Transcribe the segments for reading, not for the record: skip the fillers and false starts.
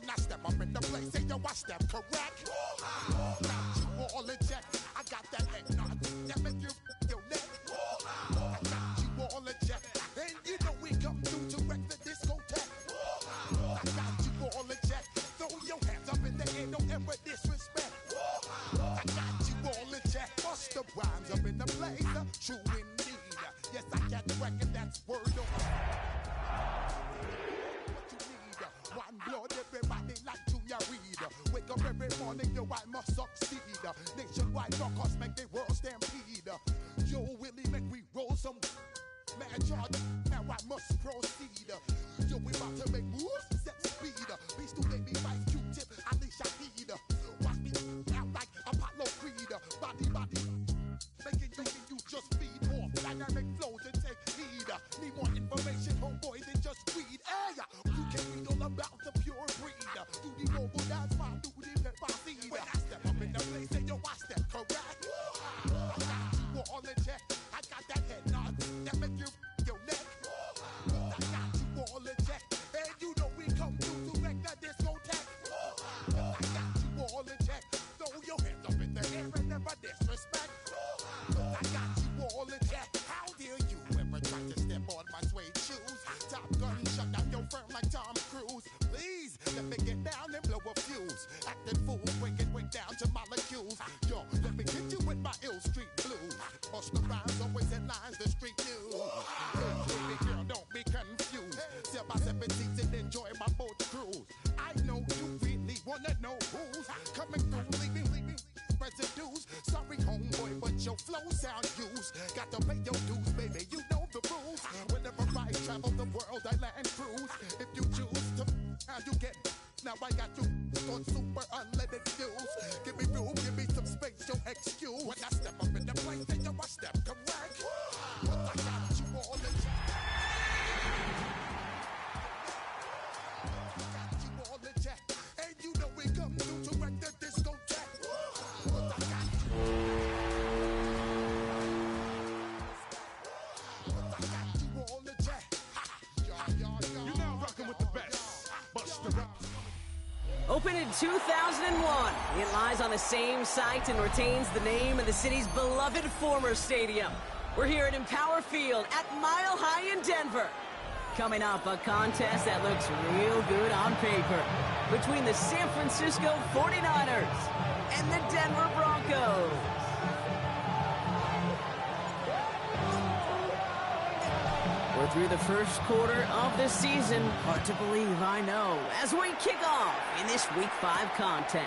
When I step up in the place, say yo, I step correct. Got you all in check. I got that head nod that make you your neck. I got you all in check. And you know we come through to wreck the discotheque. I got you all in check. Throw your hands up in the air, don't ever disrespect. I got you all in check. Bust the rhymes up in the place. True indeed. Yes, I got the record, that's word of what you need. One blood, everybody like Junior Reed. Wake up every morning, yo, I must succeed. Nationwide rockers make the world stampede. Yo, Willie, make we roll some mad charge. Now I must proceed. Yo, we about to make moves, set speed. Beast to baby, vice Q-tip, Ali Shahid. Watch me out like Apollo Creed. Body, making you just feed off dynamic flows and take heed. Need more information, homeboy, than just read. Hey, you can read all about the pure breed. Do the noble dance, my duty, let my seed. When I step up in the place, say yo, I step correct. I got you all in check. I got that head nod that make you your neck. I got you all in check. And you know we come through to wreck the discotheque. I got you all in check. Throw your hands up in the air and never disrespect. I got you all in check. How dare you ever try to step on my suede shoes? Top Gun shut down your firm like Tom Cruise. Please let me get down and blow a fuse. Acting fool, break it way down to molecules. Yo, let me hit you with my ill street blues. Bust the rhymes, always headlines, the street news. Hey, baby girl, don't be confused. Sell my 17s and enjoy my boat cruise. I know you really wanna know who's coming through, leaving residues. Sorry, homeboy, but your flow sound used. Got to pay your dues, baby, you know the rules. Whenever I travel the world, I land cruise. If you choose to, how you get. Now I got you on super unleaded fuels. Give me room, give me some space, your excuse. When I step up in the place, then yo, I step correct. But I got you all in check. I got you all in check. And you know we come through to wreck the discotheque. But I got you. But I got you all in check. You're now rocking with the best. Bust the rap. Opened in 2001, it lies on the same site and retains the name of the city's beloved former stadium. We're here at Empower Field at Mile High in Denver. Coming up, a contest that looks real good on paper between the San Francisco 49ers and the Denver Broncos. We're through the first quarter of the season. Hard to believe, I know, as we kick off in this Week 5 contest.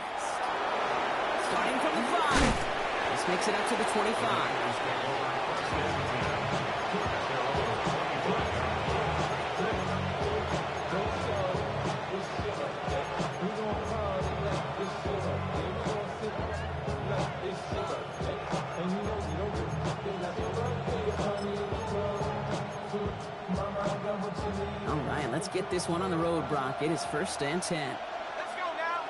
Starting from the 5. This makes it up to the 25. All right, let's get this one on the road, Brock. It is 1st and 10. Let's go now.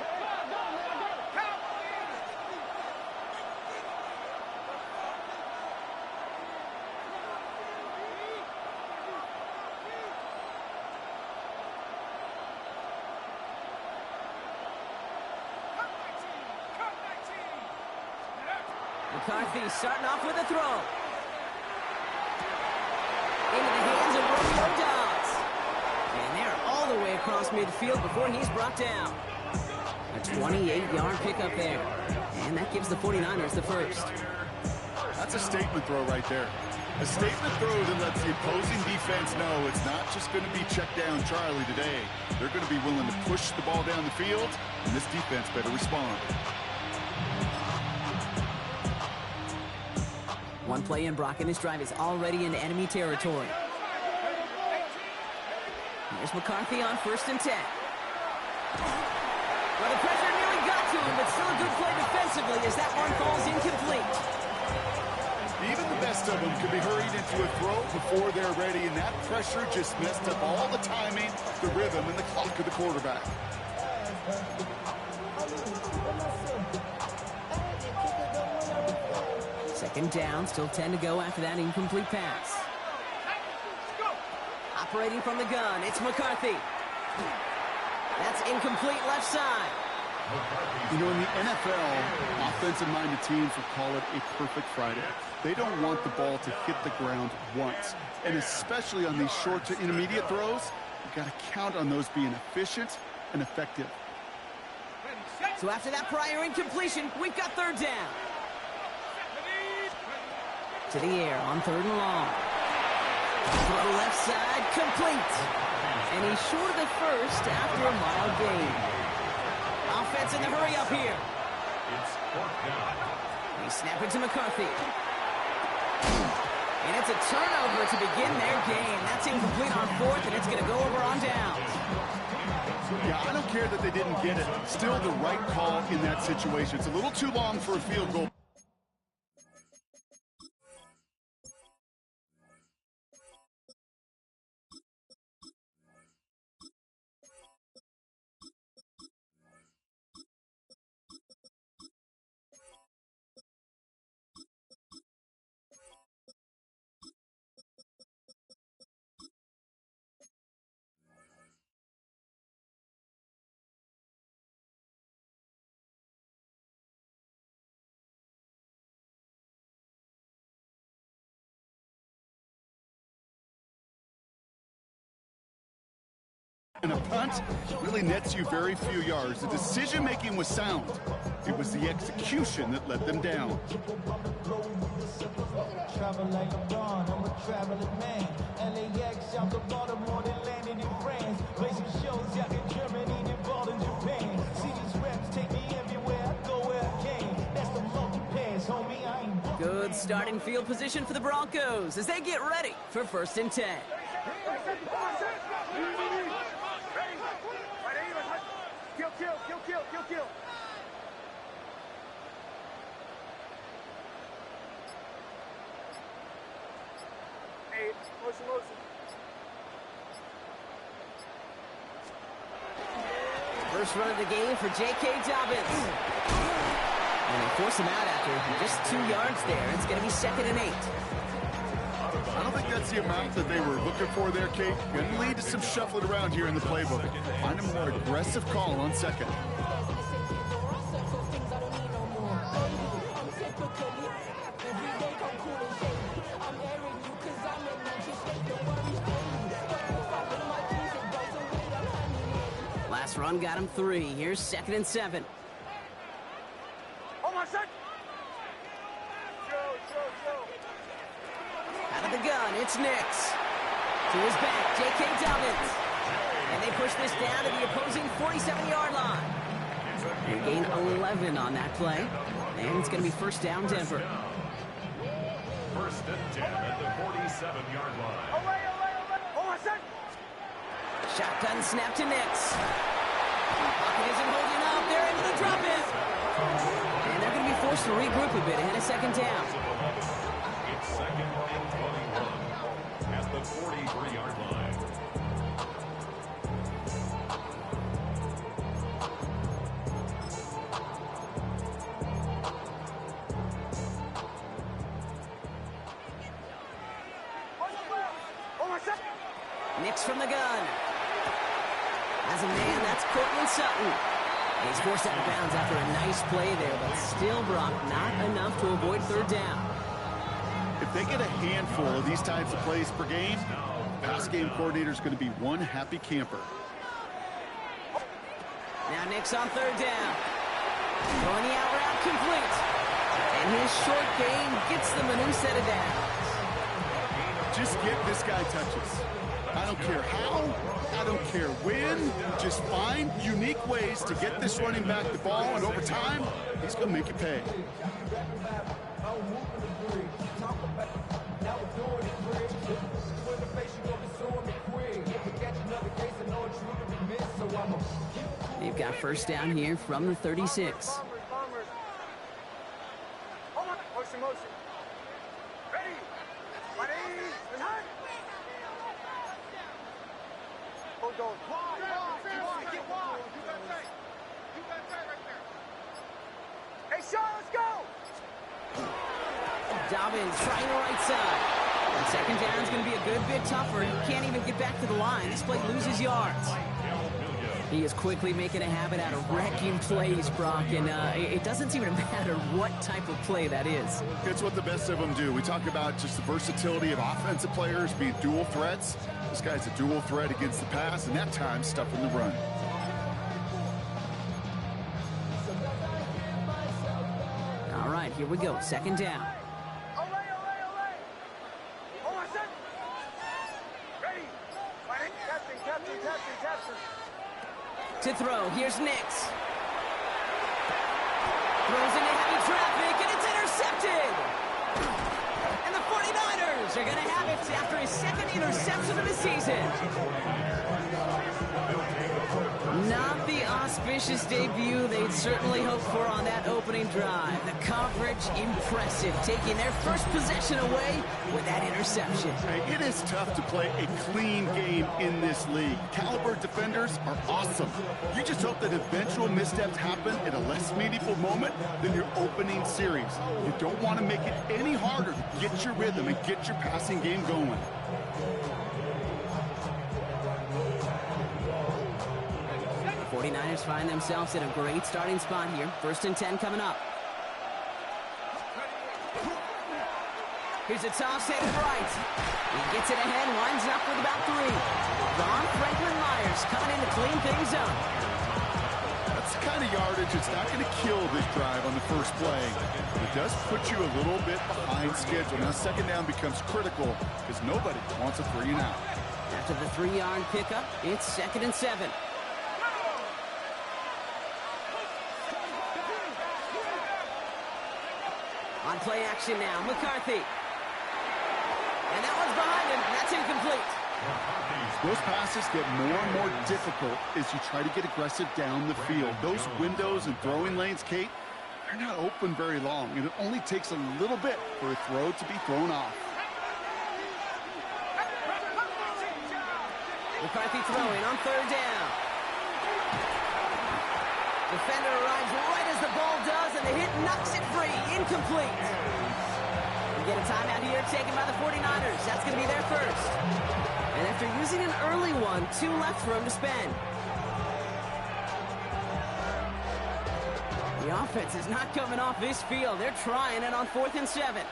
McCarthy starting off with a throw. Into the hands of Romeo Dobbs. And they're all the way across midfield before he's brought down. A 28-yard pickup there. And that gives the 49ers the first. That's a statement throw right there. A statement throw that lets the opposing defense know it's not just going to be check down Charlie today. They're going to be willing to push the ball down the field, and this defense better respond. One play in, Brock, and this drive is already into enemy territory. Here's McCarthy on 1st and 10. Well, the pressure nearly got to him, but still a good play defensively as that one falls incomplete. Even the best of them could be hurried into a throw before they're ready, and that pressure just messed up all the timing, the rhythm, and the clock of the quarterback. Second down, still 10 to go after that incomplete pass. Operating from the gun, it's McCarthy. That's Incomplete left side. You know, in the NFL, offensive-minded teams would call it a perfect Friday. They don't want the ball to hit the ground once. And especially on these short to intermediate throws, you've got to count on those being efficient and effective. So after that prior incompletion, we've got third down. To the air on third and long. Throw left side, complete. And he's short of the first after a mild gain. Offense in the hurry up here. They snap it to McCarthy. And it's a turnover to begin their game. That's incomplete on fourth, and it's going to go over on downs. Yeah, I don't care that they didn't get it. Still the right call in that situation. It's a little too long for a field goal. And a punt really nets you very few yards. The decision-making was sound. It was the execution that let them down. Travel like I'm gone, I'm a traveling man. LAX out the Baltimore, they landed in France. Play some shows out in Germany, then ball in Japan. See these reps take me everywhere, I go where I can. That's the monkey pass, homie, I ain't... Good starting field position for the Broncos as they get ready for 1st and 10. Kill. Hey, motion. First run of the game for J.K. Dobbins. And they force him out after just 2 yards there. It's going to be 2nd and 8. I don't think that's the amount that they were looking for there, Kate. Going to lead to some shuffling around here in the playbook. Find a more aggressive call on 2nd. Last run got him 3. Here's 2nd and 7. Hold on, son. Out of the gun, it's Nix. To his back, J.K. Dobbins. And they push this down to the opposing 47-yard line. They gain 11 on that play. And it's going to be 1st down, Denver. 1st and 10 at the 47-yard line. Hold on, son. Shotgun snap to Nix. Pocket isn't holding up. They're into the drop-in. And they're going to be forced to regroup a bit ahead of 2nd down. It's 2nd and 21 at the 43-yard line. Nix from the gun. As a man, that's Cortland Sutton. He's forced out of bounds after a nice play there, but still, Brock, not enough to avoid 3rd down. If they get a handful of these types of plays per game, pass game coordinator is going to be one happy camper. Now Nix on 3rd down. Throwing the out route complete. And his short game gets them a new set of downs. Just get this guy touches. I don't care how, I don't care when, just find unique ways to get this running back the ball, and over time, he's going to make you pay. They've got 1st down here from the 36. Hold on. Motion. Ready. Hold on. Get wide. You got tight right there. Hey, Sean, let's go. Dobbins trying the right side. And 2nd down is going to be a good bit tougher. He can't even get back to the line. This play loses yards. He is quickly making a habit out of wrecking plays, Brock, and it doesn't seem to matter what type of play that is. It's what the best of them do. We talk about just the versatility of offensive players being dual threats. This guy's a dual threat against the pass, and that time stuffing the run. All right, here we go. Second down. To throw, here's Nix. Throws into heavy traffic, and it's intercepted! And the 49ers are going to have it after his second interception of the season. Not the auspicious debut they'd certainly hoped for on that opening drive. The coverage, impressive, taking their first possession away with that interception. It is tough to play a clean game in this league. Caliber defenders are awesome. You just hope that eventual missteps happen at a less meaningful moment than your opening series. You don't want to make it any harder to get your rhythm and get your passing game going. The 49ers find themselves in a great starting spot here. 1st and 10 coming up. Here's a toss headed right. He gets it ahead, winds up with about 3. Ron Franklin Myers coming in to clean things up. That's the kind of yardage it's not going to kill this drive on the first play. It does put you a little bit behind schedule. Now second down becomes critical because nobody wants a 3 and out. After the 3-yard pickup, it's 2nd and 7. On play action now, McCarthy. And that one's behind him. That's incomplete. Those passes get more and more difficult as you try to get aggressive down the field. Those windows and throwing lanes, Kate, they're not open very long, and it only takes a little bit for a throw to be thrown off. McCarthy throwing on 3rd down. Defender arrives right as the ball does, and the hit knocks it free. Incomplete. We get a timeout here taken by the 49ers. That's going to be their first. And after using an early one, 2 left for him to spend. The offense is not coming off this field. They're trying it on 4th and 7.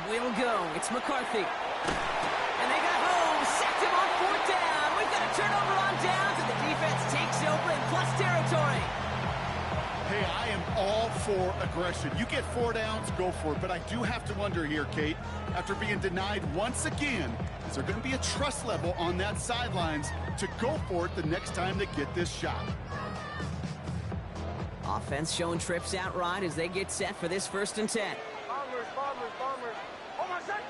They will go. It's McCarthy. And they got home. Sacked him on 4th down. We've got a turnover on downs, and the defense takes over in plus territory. Hey, I am all for aggression. You get 4 downs, go for it. But I do have to wonder here, Kate, after being denied once again, is there going to be a trust level on that sidelines to go for it the next time they get this shot? Offense showing trips outright as they get set for this 1st and 10. Bombers. Hold on a second.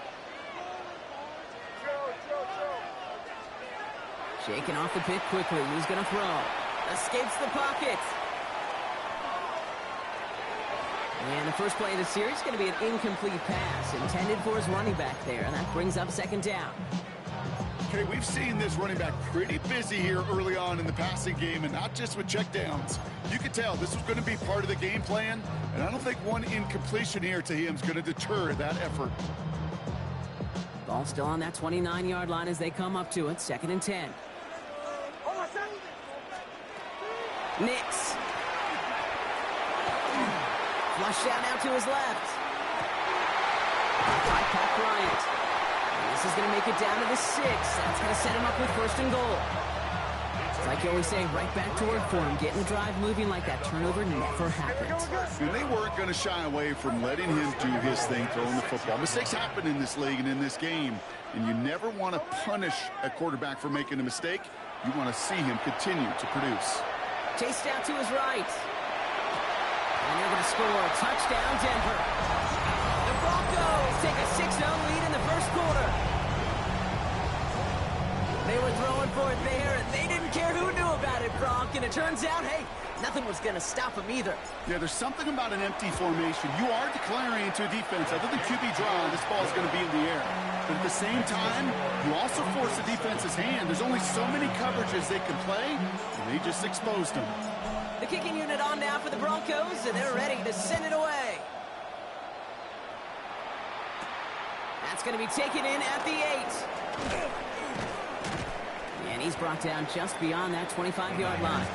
Chill. Shaking off the pick quickly. He's going to throw. Escapes the pocket. And the first play of the series is going to be an incomplete pass intended for his running back there, and that brings up 2nd down. Okay, we've seen this running back pretty busy here early on in the passing game, and not just with checkdowns. You could tell this was going to be part of the game plan, and I don't think one incompletion here to him is going to deter that effort. Ball still on that 29-yard line as they come up to it. 2nd and 10. Nix. Flush out now to his left. By Pat Bryant. And this is going to make it down to the 6. That's going to set him up with 1st and goal. It's like you always say, right back to work for him. Getting the drive moving like that turnover never happened. And they weren't going to shy away from letting him do his thing, throwing the football. Mistakes happen in this league and in this game, and you never want to punish a quarterback for making a mistake. You want to see him continue to produce. Chased out to his right. And they're going to score. Touchdown, Denver. The Broncos take a 6-0 lead in the first quarter. They were throwing for it there, and they didn't care who knew about it, Bronk. And it turns out, hey, nothing was going to stop them either. Yeah, there's something about an empty formation. You are declaring to a defense, other than QB draw, this ball is going to be in the air. But at the same time, you also force the defense's hand. There's only so many coverages they can play, and they just exposed them. The kicking unit on now for the Broncos, and they're ready to send it away. That's going to be taken in at the 8. And he's brought down just beyond that 25-yard line.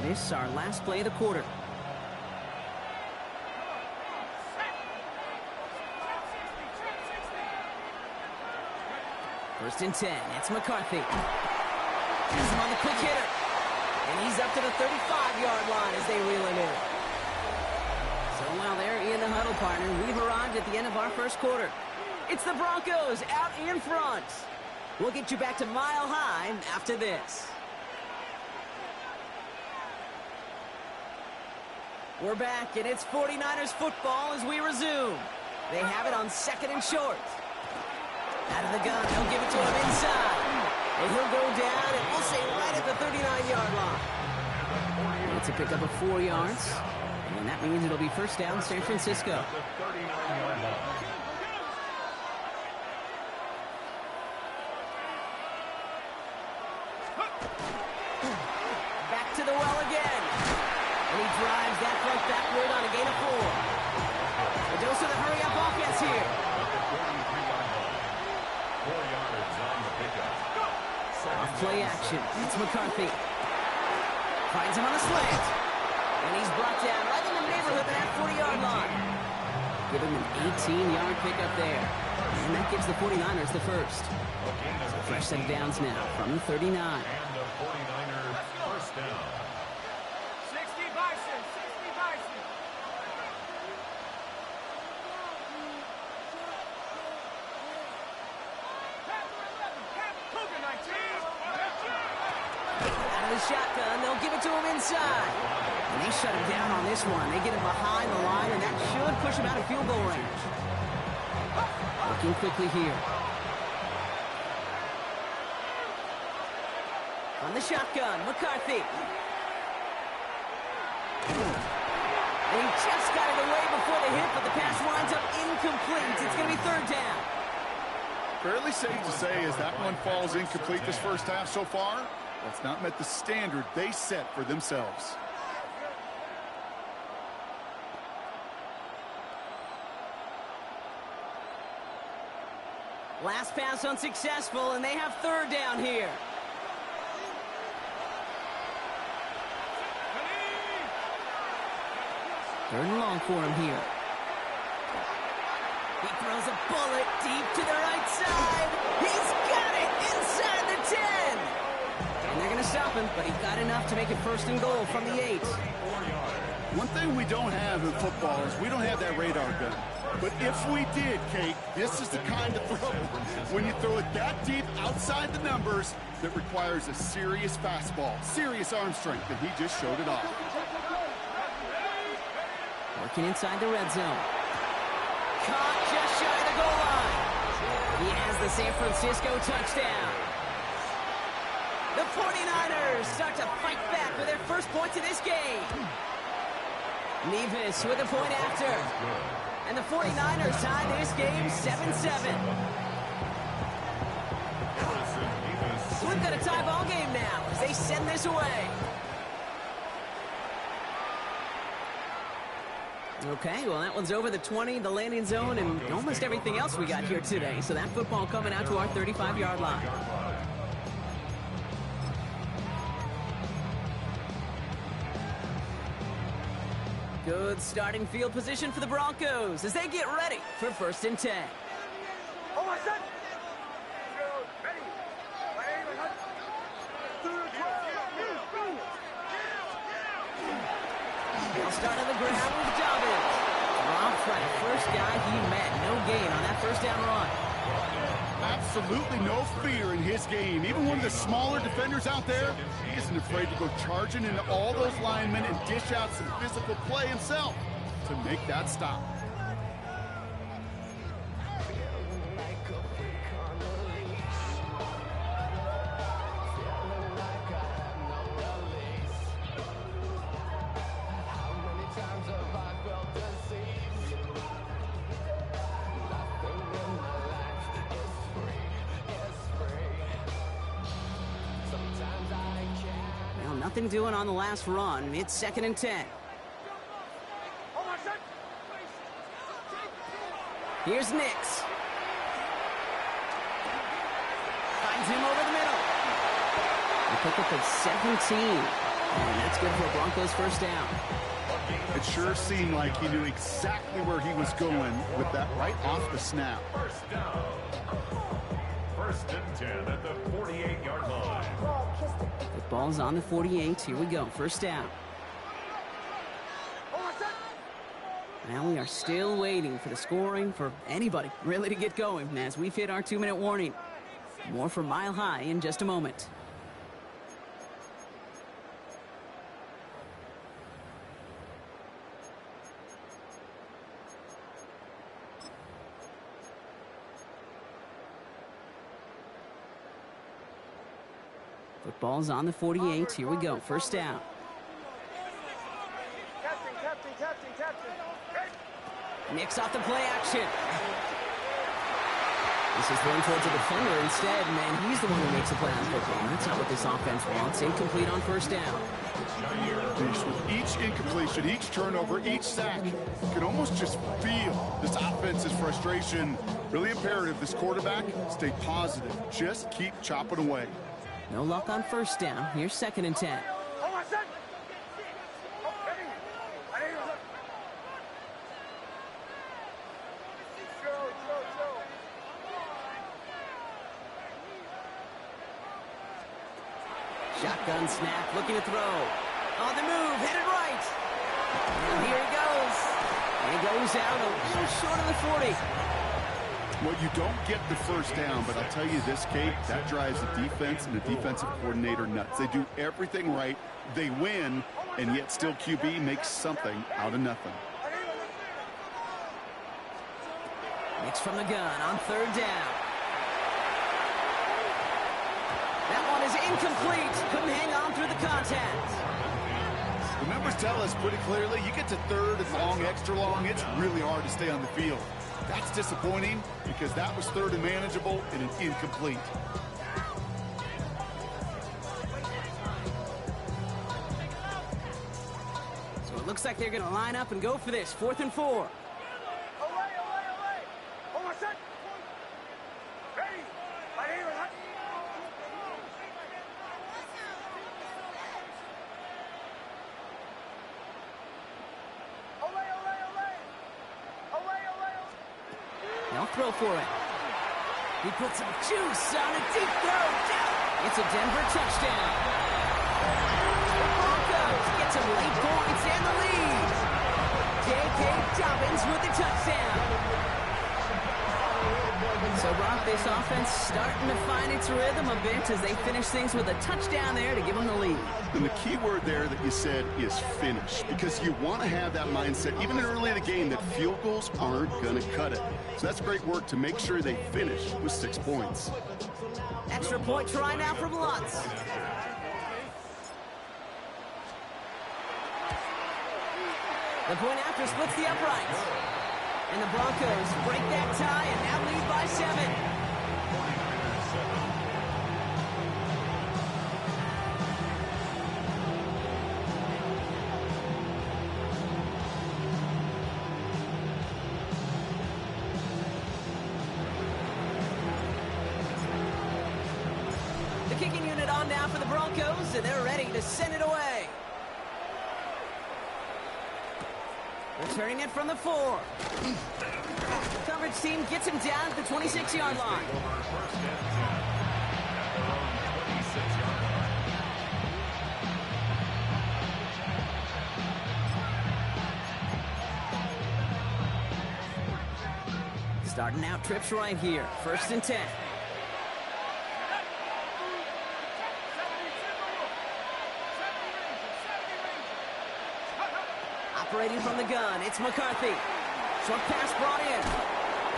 This is our last play of the quarter. First and 10. It's McCarthy. Has him on the quick hitter. And he's up to the 35-yard line as they reel him in. So while they're in the huddle, partner, we've arrived at the end of our first quarter. It's the Broncos out in front. We'll get you back to Mile High after this. We're back, and it's 49ers football as we resume. They have it on 2nd and short. Out of the gun, they'll give it to him inside. And he'll go down, and we'll say right at the 39-yard line. It's a pickup of 4 yards, and that means it'll be first down San Francisco. Back to the well again. And he drives that front backward on a gain of 4. A dose of the hurry-up offense here. 4 yards on the pickup. Off play action. It's McCarthy. Finds him on a slant. And he's brought down right in the neighborhood of that 40-yard line. Give him an 18-yard pickup there. And that gives the 49ers the first. So fresh set of downs now from the 39. And the 49ers first down. 60 Bison, 60 Bison. Cougar 19. Out of the shotgun, they'll give it to him inside. And they shut him down on this one. They get him behind the line, and that should push him out of field goal range. Looking quickly here. On the shotgun, McCarthy. They just got it away before the hit, but the pass winds up incomplete. It's going to be third down. Fairly safe to say as that one falls incomplete this first half so far, that's not met the standard they set for themselves. Last pass unsuccessful, and they have third down here. Third and long for him here. He throws a bullet deep to the right side. He's got it inside the 10. And they're going to stop him, but he got enough to make it first and goal from the 8. One thing we don't have in football is we don't have that radar gun. But if we did, Kate, this is the kind of throw when you throw it that deep outside the numbers that requires a serious fastball, serious arm strength, and he just showed it off. Working inside the red zone. Caught just shy of the goal line. He has the San Francisco touchdown. The 49ers start to fight back with their first points of this game. Nevis with a point after. And the 49ers tie this game 7-7. We've got a tie ball game now as they send this away. Okay, well, that one's over the 20, the landing zone, and almost everything else we got here today. So that football coming out to our 35-yard line. Good starting field position for the Broncos as they get ready for first and 10. They'll start on the ground with Dobbins. Dropped by the first guy he met. No gain on that first down run. Absolutely no fear in his game. Even one of the smaller defenders out there, he isn't afraid to go charging into all those linemen and dish out some physical play himself to make that stop. nothing doing on the last run. It's 2nd and 10. Here's Nix. Finds him over the middle. They pick up at 17. And that's good for a Broncos first down. It sure seemed like he knew exactly where he was going with that right off the snap. First down. 1st and 10 at the 48-yard line. The ball's on the 48. Here we go. First down. Now we are still waiting for the scoring for anybody really to get going as we've hit our 2-minute warning. More from Mile High in just a moment. Football's on the 48. Here we go. First down. Nix off the play action. This is thrown towards a defender instead, and he's the one who makes the play on football. That's not what this offense wants. Incomplete on first down. With each incompletion, each turnover, each sack, you can almost just feel this offense's frustration. Really imperative this quarterback stay positive. Just keep chopping away. No luck on first down. Here's 2nd and 10. Shotgun snap, looking to throw. On the move, headed right. And here he goes. And he goes out a little short of the 40. Well, you don't get the first down, but I'll tell you this, Kate, that drives the defense and the defensive coordinator nuts. They do everything right. They win, and yet still QB makes something out of nothing. Nix from the gun on 3rd down. That one is incomplete. Couldn't hang on through the contact. The numbers tell us pretty clearly, you get to 3rd and long, extra long, it's really hard to stay on the field. That's disappointing because that was 3rd and manageable and an incomplete. So it looks like they're going to line up and go for this. 4th and 4. They'll throw for it. He puts some juice on a deep throw. It's a Denver touchdown. The Broncos get some late points and the lead. J.K. Dobbins with the touchdown. So, Brock, this offense starting to find its rhythm a bit as they finish things with a touchdown there to give them the lead. And the key word there that you said is finish, because you want to have that mindset, even early in the game, that field goals aren't going to cut it. So that's great work to make sure they finish with 6 points. Extra point try now from Lutz. The point after splits the uprights. And the Broncos break that tie and now lead by 7. The kicking unit on now for the Broncos, and they're ready to send it away. Returning it from the 4. The coverage team gets him down at the 26-yard line. Starting out trips right here. 1st and 10. Operating from the gun, it's McCarthy. Short pass brought in.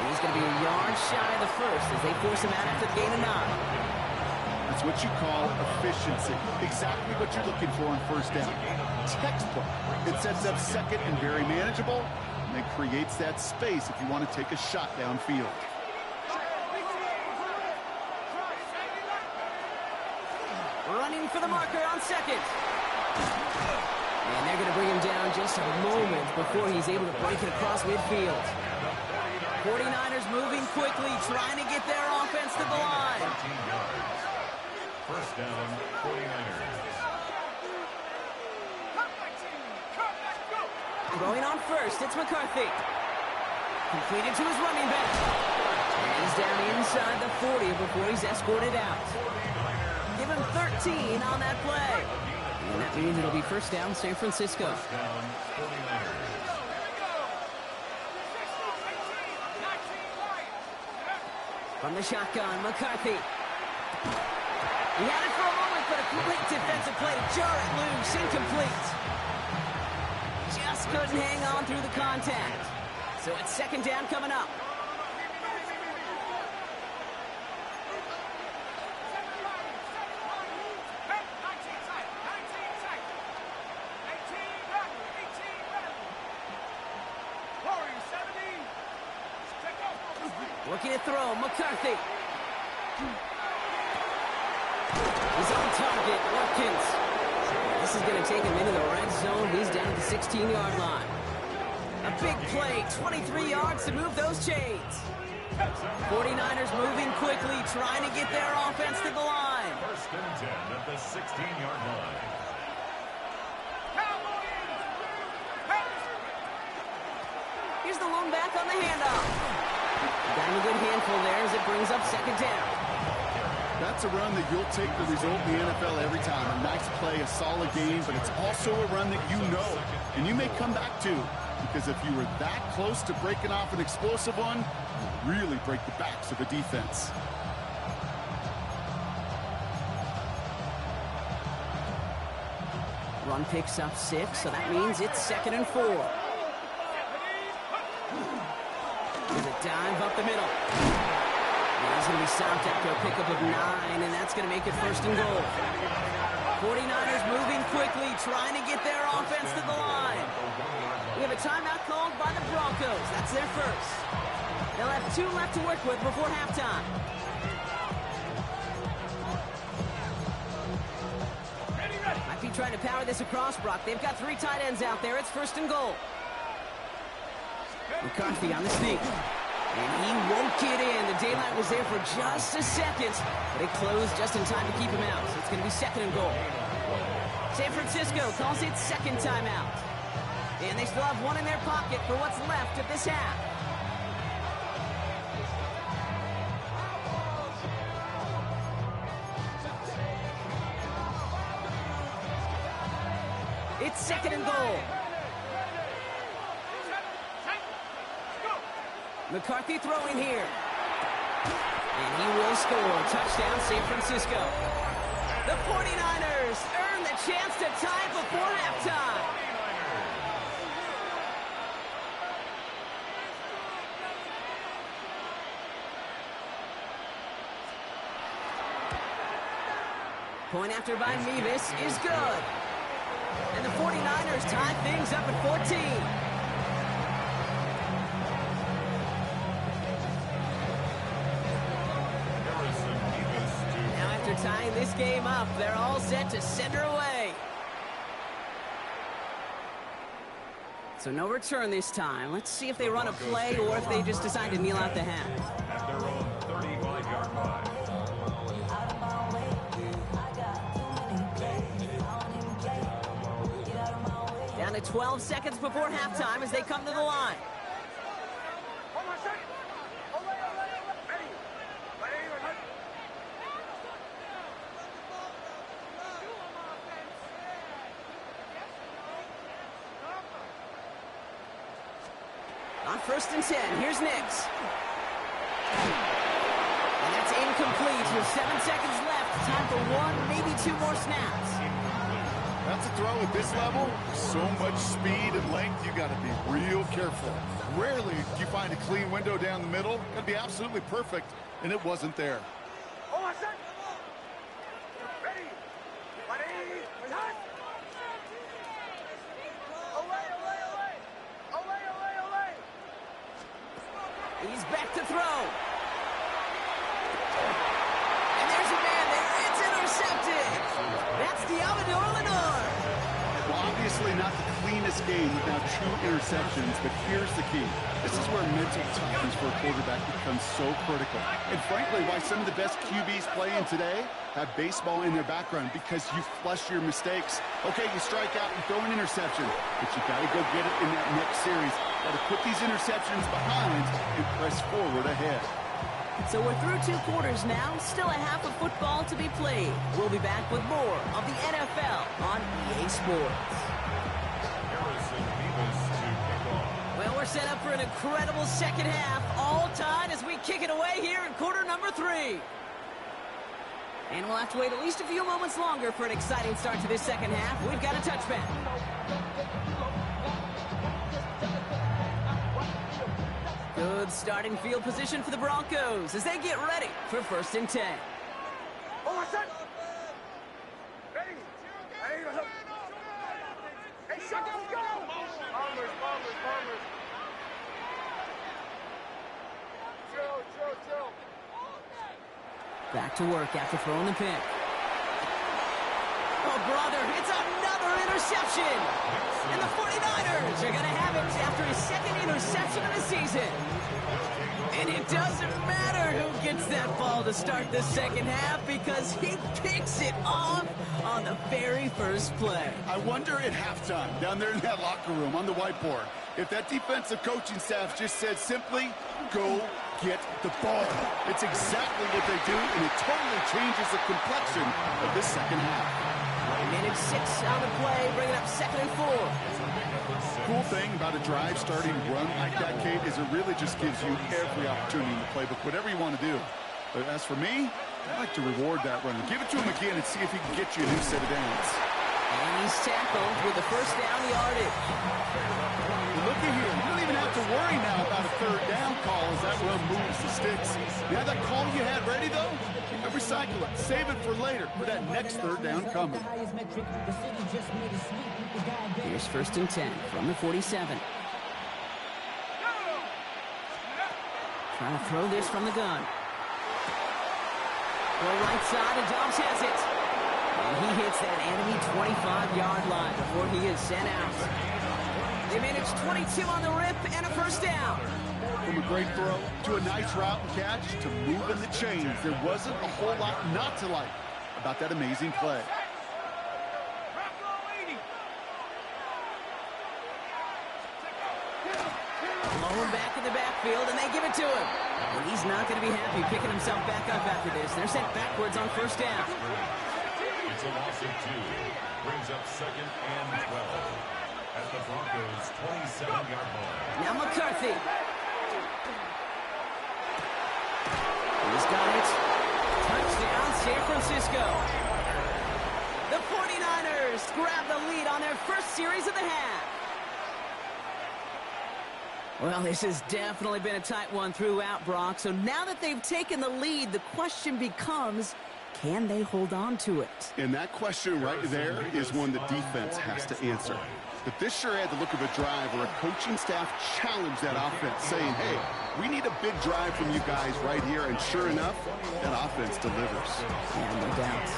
He's going to be a yard shy of the first as they force him out after the gain of 9. That's what you call efficiency. Exactly what you're looking for on first down. Textbook. It sets up 2nd and very manageable, and it creates that space if you want to take a shot downfield. Running for the marker on 2nd. And they're going to bring him down just a moment before he's able to break it across midfield. 49ers moving quickly, trying to get their offense to the line. 13 yards. First down, 49ers. Throwing on first, it's McCarthy. Completed to his running back. And he's down inside the 40 before he's escorted out. Give him 13 on that play. And that means it'll be first down, San Francisco. First down, 49ers. From the shotgun, McCarthy. He had it for a moment, but a great defensive play to jar it loose, incomplete. Just couldn't hang on through the contact. So it's second down coming up. Looking to throw, McCarthy. He's on target, Watkins. This is going to take him into the red zone. He's down at the 16-yard line. A big play, 23 yards to move those chains. 49ers moving quickly, trying to get their offense to the line. First and 10 at the 16-yard line. Here's the lone back on the handoff. Got him a good handful there as it brings up second down. That's a run that you'll take the result in the NFL every time. A nice play, a solid game, but it's also a run that you know and you may come back to, because if you were that close to breaking off an explosive one, you really break the backs of the defense. Run picks up 6, so that means it's 2nd and 4. There's a dive up the middle. And he's going to be stopped after a pickup of 9, and that's going to make it first and goal. 49ers moving quickly, trying to get their offense to the line. We have a timeout called by the Broncos. That's their first. They'll have 2 left to work with before halftime. Might be trying to power this across, Brock. They've got 3 tight ends out there. It's first and goal. McCarthy on the sneak. And he won't get in. The daylight was there for just a second, but it closed just in time to keep him out. So it's going to be 2nd and goal. San Francisco calls it second timeout. And they still have 1 in their pocket for what's left of this half. It's 2nd and goal. McCarthy throwing here. And he will score. Touchdown, San Francisco. The 49ers earn the chance to tie before halftime. Point after by Mevis is good. And the 49ers tie things up at 14. Tying this game up, they're all set to send her away. So no return this time. Let's see if they run a play or if they just decide to kneel out the half. At their own 35-yard line. Down to 12 seconds before halftime as they come to the line. On 1st and 10, here's Nix. And that's incomplete with 7 seconds left. Time for 1, maybe 2 more snaps. That's a throw at this level. So much speed and length, you got to be real careful. Rarely do you find a clean window down the middle. Got to be absolutely perfect, and it wasn't there. He's back to throw. And there's a man there. It's intercepted. That's the Amador Lenore. this game without true interceptions, but here's the key. This is where mental toughness for a quarterback becomes so critical. And frankly, why some of the best QBs playing today have baseball in their background, because you flush your mistakes. Okay, you strike out and throw an interception, but you got to go get it in that next series. Got to put these interceptions behind and press forward ahead. So we're through 2 quarters now, still a half of football to be played. We'll be back with more of the NFL on EA Sports. Well, we're set up for an incredible second half, all tied as we kick it away here in quarter number 3. And we'll have to wait at least a few moments longer for an exciting start to this second half. We've got a touchback. Good starting field position for the Broncos as they get ready for 1st and 10. Oh, set. Ready. Hey, shut up, go! Bombers. Chill. Back to work after throwing the pick. Oh, brother, it's another interception. And the 49ers are going to have it after his 2nd interception of the season. And it doesn't matter who gets that ball to start the second half because he picks it off on the very first play. I wonder at halftime, down there in that locker room on the whiteboard, if that defensive coaching staff just said simply, go get the ball. It's exactly what they do, and it totally changes the complexion of this second half. Minute 6 on the play, bringing up 2nd and 4. Cool thing about a drive starting run like that, Kate, is it really just gives you every opportunity in the playbook, whatever you want to do. But as for me, I like to reward that run. Give it to him again and see if he can get you a new set of downs. And he's tackled with the 1st down yardage. Look at here. You don't even have to worry now about a 3rd down call as that run moves the sticks. You have that call you had ready, though? Recycle it. Save it for later for that next 3rd down coming. Here's 1st and 10 from the 47. Trying to throw this from the gun. Go right side, and Dobbs has it. And he hits that enemy 25-yard line before he is sent out. They managed 22 on the rip and a 1st down. From a great throw to a nice route and catch to moving the chains, there wasn't a whole lot not to like about that amazing play. Blown back in the backfield, and they give it to him. And he's not going to be happy picking himself back up after this. They're sent backwards on 1st down. It's a loss of 2. Brings up 2nd and 12. At the Broncos' 27-yard line. Now McCarthy. He's got it. Touchdown, San Francisco. The 49ers grab the lead on their 1st series of the half. Well, this has definitely been a tight one throughout, Brock. So now that they've taken the lead, the question becomes, can they hold on to it? And that question right there is one the defense has to answer. But this sure had the look of a drive where a coaching staff challenged that offense, saying, hey, we need a big drive from you guys right here. And sure enough, that offense delivers. Yeah, no doubt.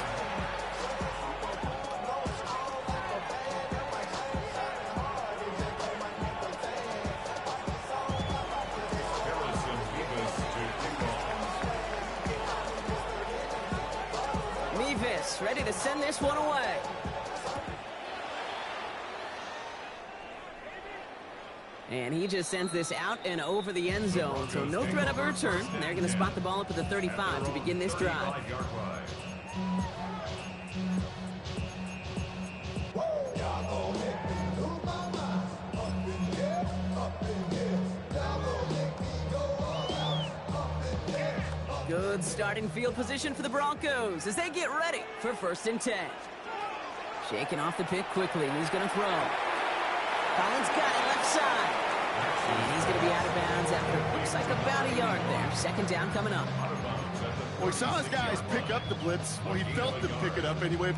Mevis ready to send this one away. And he just sends this out and over the end zone. So no threat of a return. They're going to spot the ball up at the 35 to begin this drive. Good starting field position for the Broncos as they get ready for 1st and 10. Shaking off the pick quickly. He's going to throw. Collins got it left side. And he's going to be out of bounds after looks like about a yard there. 2nd down coming up. Well, he saw his guys pick up the blitz. Well, he felt them pick it up anyway.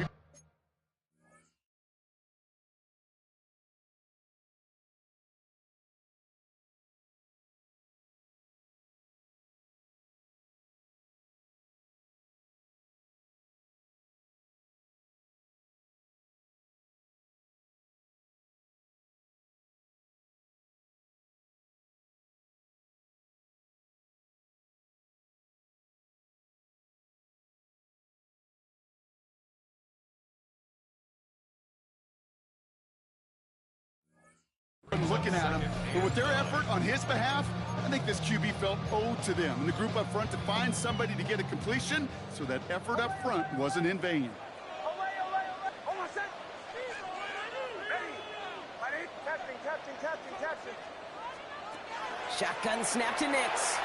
looking at him. But with their effort on his behalf, I think this QB felt owed to them and the group up front to find somebody to get a completion, so that effort up front wasn't in vain. Shotgun snap to Nix.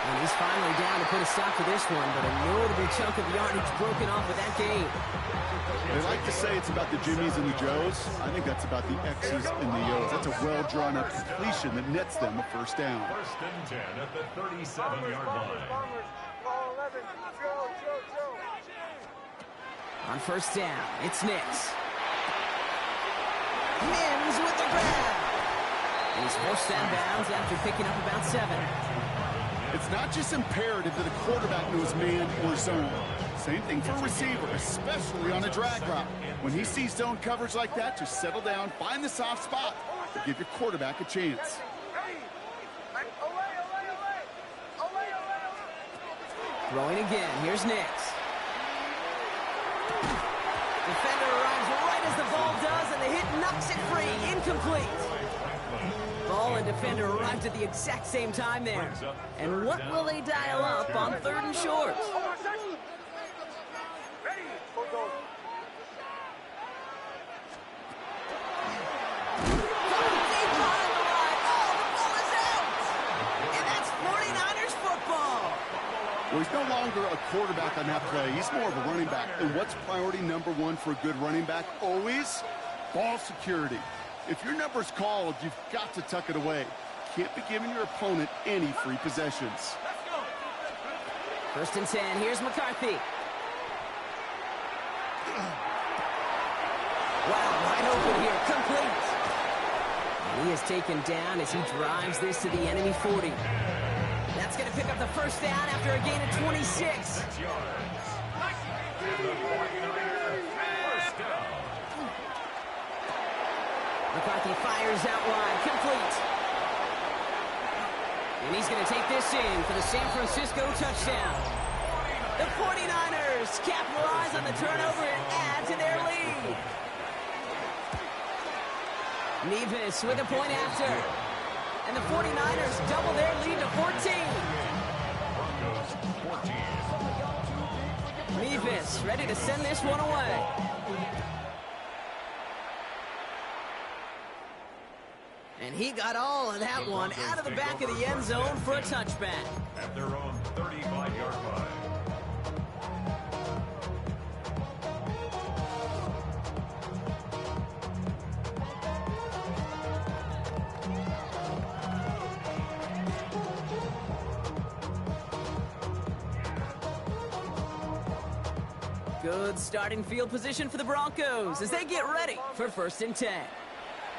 And he's finally down to put a stop to this one, but a notable chunk of yardage broken off with that game. They like to say it's about the Jimmies and the Joes. I think that's about the X's and the O's. That's a well-drawn-up completion that nets them a first down. First and 10 at the 37-yard line. On first down, it's Nix. Mims with the grab. And he's forced down bounds after picking up about 7. It's not just imperative that a quarterback knows man or zone. Same thing for a receiver, especially on a drag route. When he sees zone coverage like that, just settle down, find the soft spot, and give your quarterback a chance. Throwing again, here's Nix. Defender arrives right as the ball does, and the hit knocks it free, incomplete. Ball and defender arrived at the exact same time there. And what will they dial up on 3rd and short? Well, he's no longer a quarterback on that play. He's more of a running back. And what's priority number 1 for a good running back? Always ball security. If your number's called, you've got to tuck it away. Can't be giving your opponent any free possessions. First and 10, here's McCarthy. Wow, wide open here, complete. And he is taken down as he drives this to the enemy 40. That's going to pick up the first down after a gain of 26. McCarthy fires out wide, complete. And he's going to take this in for the San Francisco touchdown. The 49ers capitalize on the turnover and add to their lead. Nevis with a point after. And the 49ers double their lead to 14. Nevis ready to send this one away. And he got all of that one out of the back of the end zone for a touchback. At their own 35-yard line. Good starting field position for the Broncos as they get ready for 1st and 10.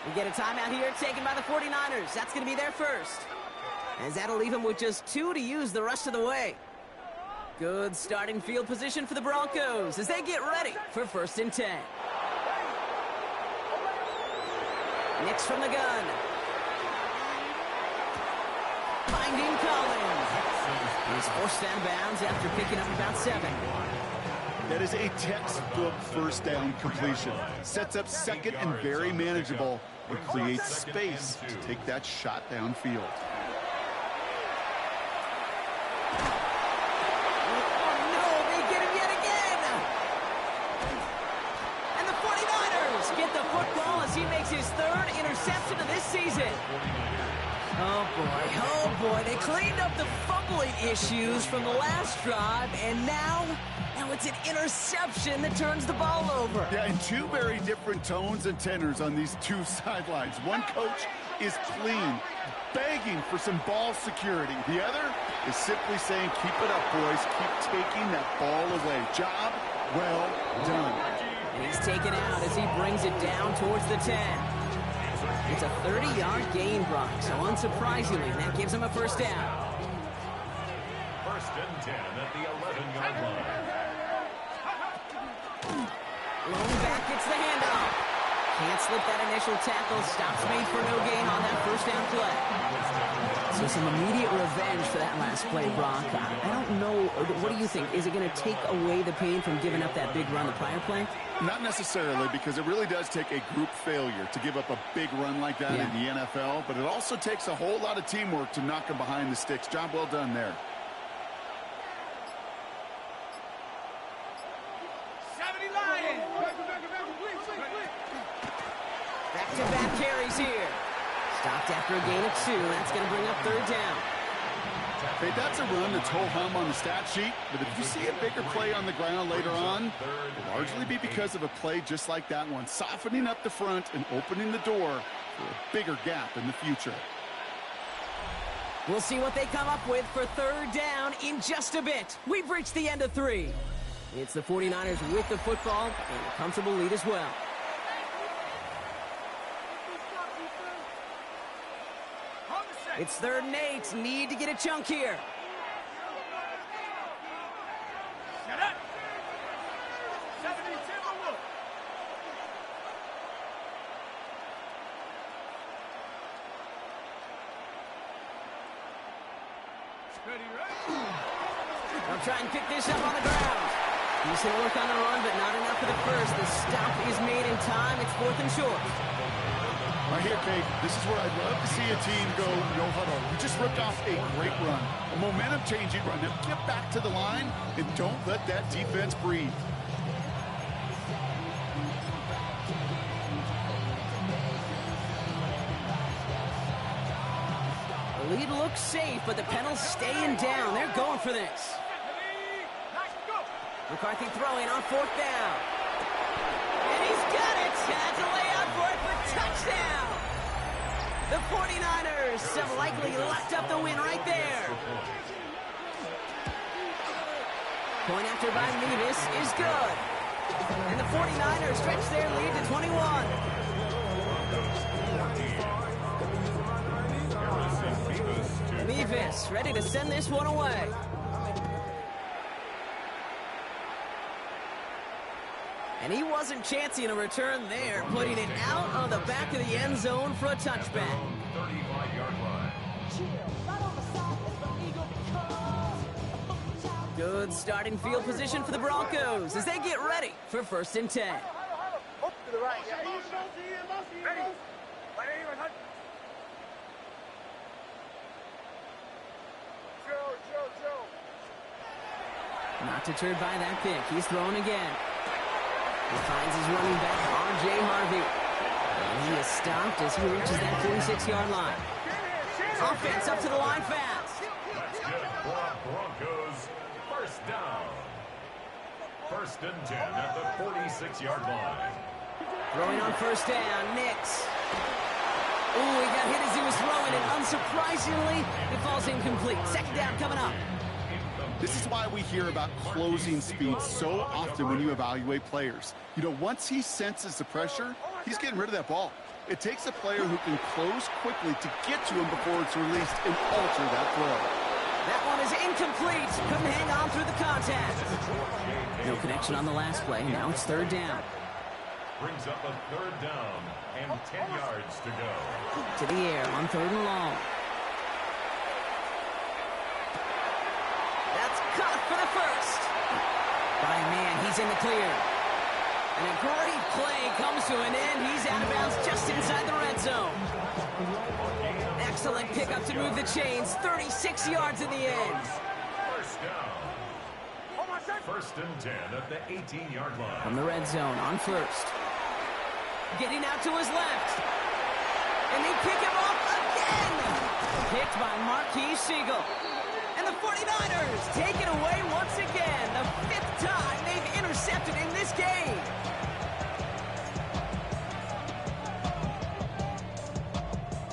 We get a timeout here taken by the 49ers. That's going to be their first. As that'll leave them with just 2 to use the rest of the way. Good starting field position for the Broncos as they get ready for 1st and 10. Nix from the gun. Finding Collins. He's forced down bounds after picking up about 7. That is a textbook first down completion. Sets up second and very manageable, and creates space to take that shot downfield. Oh no, they get him yet again! And the 49ers get the football as he makes his 3rd interception of this season. Oh boy, they cleaned up the fumbling issues from the last drive, and now it's an interception that turns the ball over. Yeah, and 2 very different tones and tenors on these 2 sidelines. One coach is clean, begging for some ball security. The other is simply saying, keep it up, boys. Keep taking that ball away. Job well done. And he's taken out as he brings it down towards the 10. It's a 30-yard gain, Brock, so unsurprisingly, that gives him a first down. 1st and 10 at the 11-yard line. Long back gets the handoff. Can't slip that initial tackle. Stops made for no gain on that first down play. So some immediate revenge for that last play, Brock. I don't know. What do you think? Is it going to take away the pain from giving up that big run the prior play? Not necessarily, because it really does take a group failure to give up a big run like that in the NFL. But it also takes a whole lot of teamwork to knock them behind the sticks. Job well done there. Back-to-back carries here. Stopped after a gain of 2. That's going to bring up third down. Hey, that's a run that's ho-hum on the stat sheet, but if you see a bigger play on the ground later on, it'll largely be because of a play just like that one, softening up the front and opening the door for a bigger gap in the future. We'll see what they come up with for third down in just a bit. We've reached the end of 3. It's the 49ers with the football and a comfortable lead as well. It's 3rd and 8. Need to get a chunk here. Shut up. 72. They'll try and pick this up on the ground. Decent work on the run, but not enough for the first. The stop is made in time. It's 4th and short. Right here, Kate, this is where I'd love to see a team go no huddle. You just ripped off a great run, a momentum-changing run. Now get back to the line and don't let that defense breathe. The lead looks safe, but the penalty's staying down. They're going for this. McCarthy throwing on 4th down. And he's got it. That's a layout for it, but touchdown. The 49ers have likely locked up the win right there. Point after by Levis is good. And the 49ers stretch their lead to 21. Levis ready to send this one away. And he wasn't chancing a return there, putting it out on the back of the end zone for a touchback. 35-yard line. Good starting field position for the Broncos as they get ready for 1st and 10. To the right. Ready. Joe. Not deterred by that pick. He's throwing again. He finds his running back, R.J. Harvey. And he is stopped as he reaches that 46-yard line. Offense up to the line fast. That's good for Broncos. First down. 1st and 10 at the 46-yard line. Throwing on 1st down, Nix. Ooh, he got hit as he was throwing it. Unsurprisingly, it falls incomplete. 2nd down coming up. This is why we hear about closing speed so often when you evaluate players. You know, once he senses the pressure, he's getting rid of that ball. It takes a player who can close quickly to get to him before it's released and alter that throw. That one is incomplete. Couldn't hang on through the contact. No connection on the last play. Now it's 3rd down. Brings up a 3rd down and 10 yards to go. To the air on 3rd and long. That's caught for the first. By man, he's in the clear. And a great play comes to an end. He's out of bounds just inside the red zone. Excellent pickup to move the chains. 36 yards in the end. First down. 1st and 10 at the 18-yard line. From the red zone on 1st. Getting out to his left. And they pick him up again. Picked by Marquise Siegel. And the 49ers take it away once again. The 5th time they've intercepted in this game.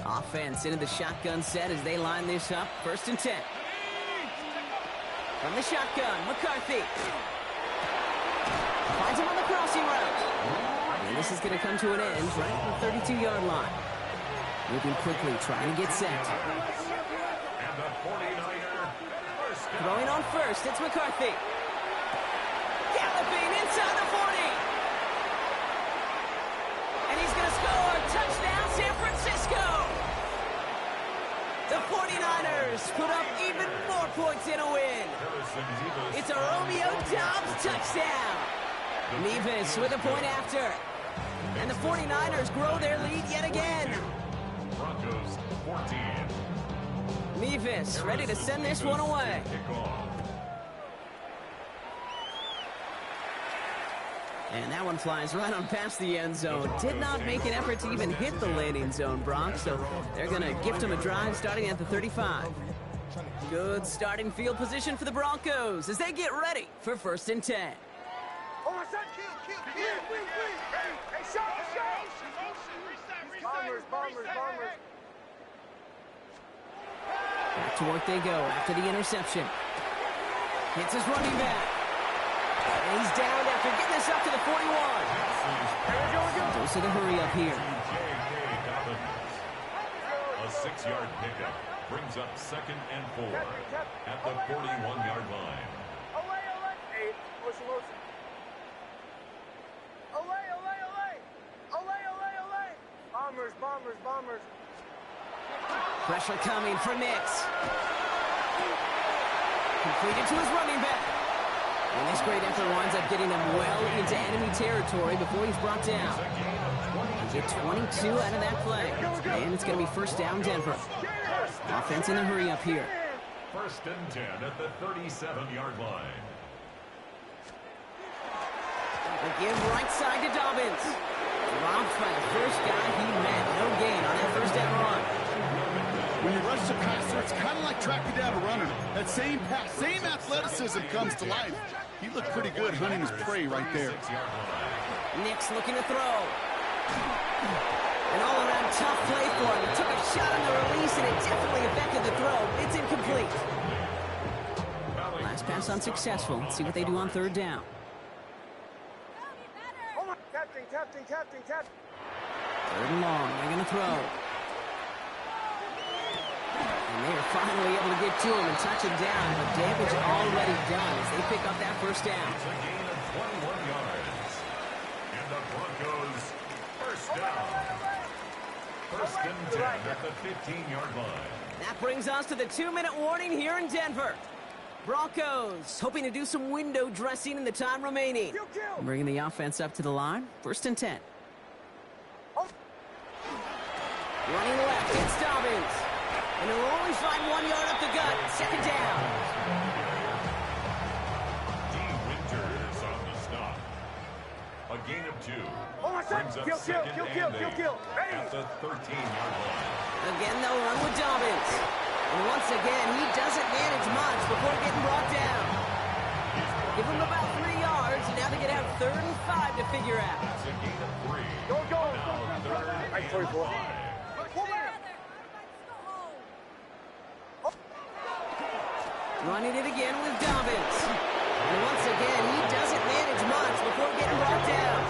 Offense into the shotgun set as they line this up. 1st and 10. From the shotgun, McCarthy. Finds him on the crossing route. And this is going to come to an end right at the 32-yard line. Moving quickly, trying to get set. And the 49er first down. Throwing on 1st, it's McCarthy. Galloping inside the 40. And he's going points in a win. It's a Romeo Dobbs touchdown. Nevis with a point after. And the 49ers grow their lead yet again. Broncos 14. Nevis ready to send this one away. And that one flies right on past the end zone. Did not make an effort to even hit the landing zone, Bronx. So they're going to gift him a drive starting at the 35. Good starting field position for the Broncos as they get ready for 1st and 10. Bombers. Back to work they go after the interception. Hits his running back. And he's down after getting this up to the 41. Goes to the hurry up here. A 6-yard pickup brings up 2nd and 4 at the 41-yard line. Bombers. Pressure coming for Nix. Completed to his running back. And this great effort winds up getting him well into enemy territory before he's brought down. They get 22 out of that play. And it's going to be 1st down Denver. Offense in the hurry up here. 1st and 10 at the 37-yard line. They give right side to Dobbins. Dropped by the first guy he met. No gain on that 1st down run. When you rush the passer, it's kind of like tracking down a runner. That same pass, same athleticism comes to life. He looked pretty good hunting his prey right there. Nix looking to throw. An all-around tough play for him. He took a shot on the release, and it definitely affected the throw. It's incomplete. Last pass unsuccessful. Let's see what they do on 3rd down. Captain. 3rd and long. They're going to throw. And they are finally able to get to him and touch him down. But damage already done as they pick up that 1st down. It's a gain of 21 yards. And the Broncos 1st down. 1st and 10 at the 15-yard line. That brings us to the 2-minute warning here in Denver. Broncos hoping to do some window dressing in the time remaining. Bringing the offense up to the line. 1st and 10. Running left, it's Dobbins. And he'll only find 1 yard up the gut. 2nd down. D. Winters on the stop. A gain of 2. Brings up 2nd and 8 at the 13-yard line. Again, they'll run with Dobbins. And once again, he doesn't manage much before getting brought down. Give him about 3 yards, and now they get out 3rd and 5 to figure out. That's a gain of 3. Go. Now 3rd and 5. Running it again with Dobbins. And once again, he doesn't manage much before getting brought down.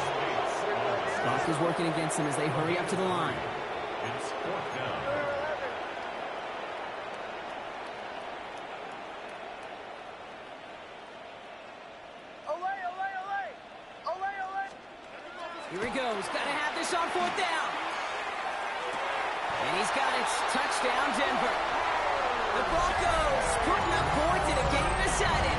Clock is working against them as they hurry up to the line. It's 4th down. Here he goes. Got to have this on 4th down. And he's got it. Touchdown, Denver. The Broncos putting up points in a game decided.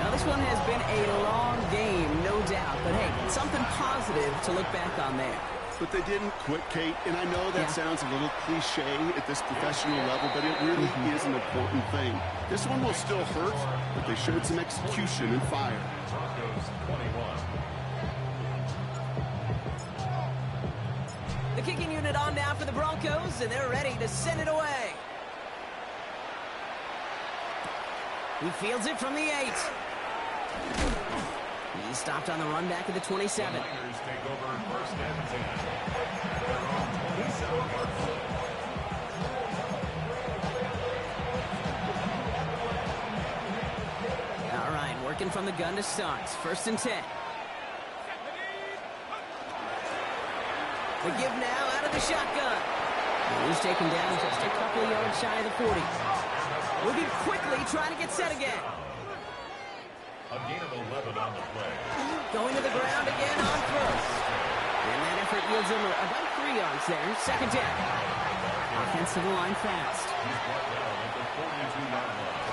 Now, this one has been a long game, no doubt. But, hey, something positive to look back on there. But they didn't quit, Kate, and I know that sounds a little cliche at this professional level, but it really is an important thing. This one will still hurt, but they showed some execution and fire. Broncos 21. The kicking unit on now for the Broncos, and they're ready to send it away. He fields it from the 8. He stopped on the run back at the 27. The Niners take over 1st and 10. Their own 27-yard line. All right, working from the gun to start. 1st and 10. The give now out of the shotgun. And he's taken down just a couple of yards shy of the 40. Moving quickly, trying to get set again. A gain of 11 on the play. Going to the ground again on 1st. And that effort yields him about 3 yards there. 2nd down. Offensive line fast. He's brought down at the 42-yard line.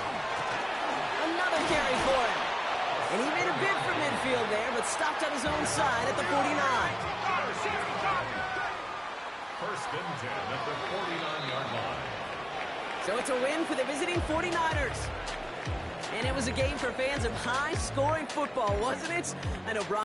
Another carry for him. And he made a bid for midfield there, but stopped on his own side at the 49. First and 10 at the 49-yard line. So it's a win for the visiting 49ers. And it was a game for fans of high-scoring football, wasn't it? I know Brian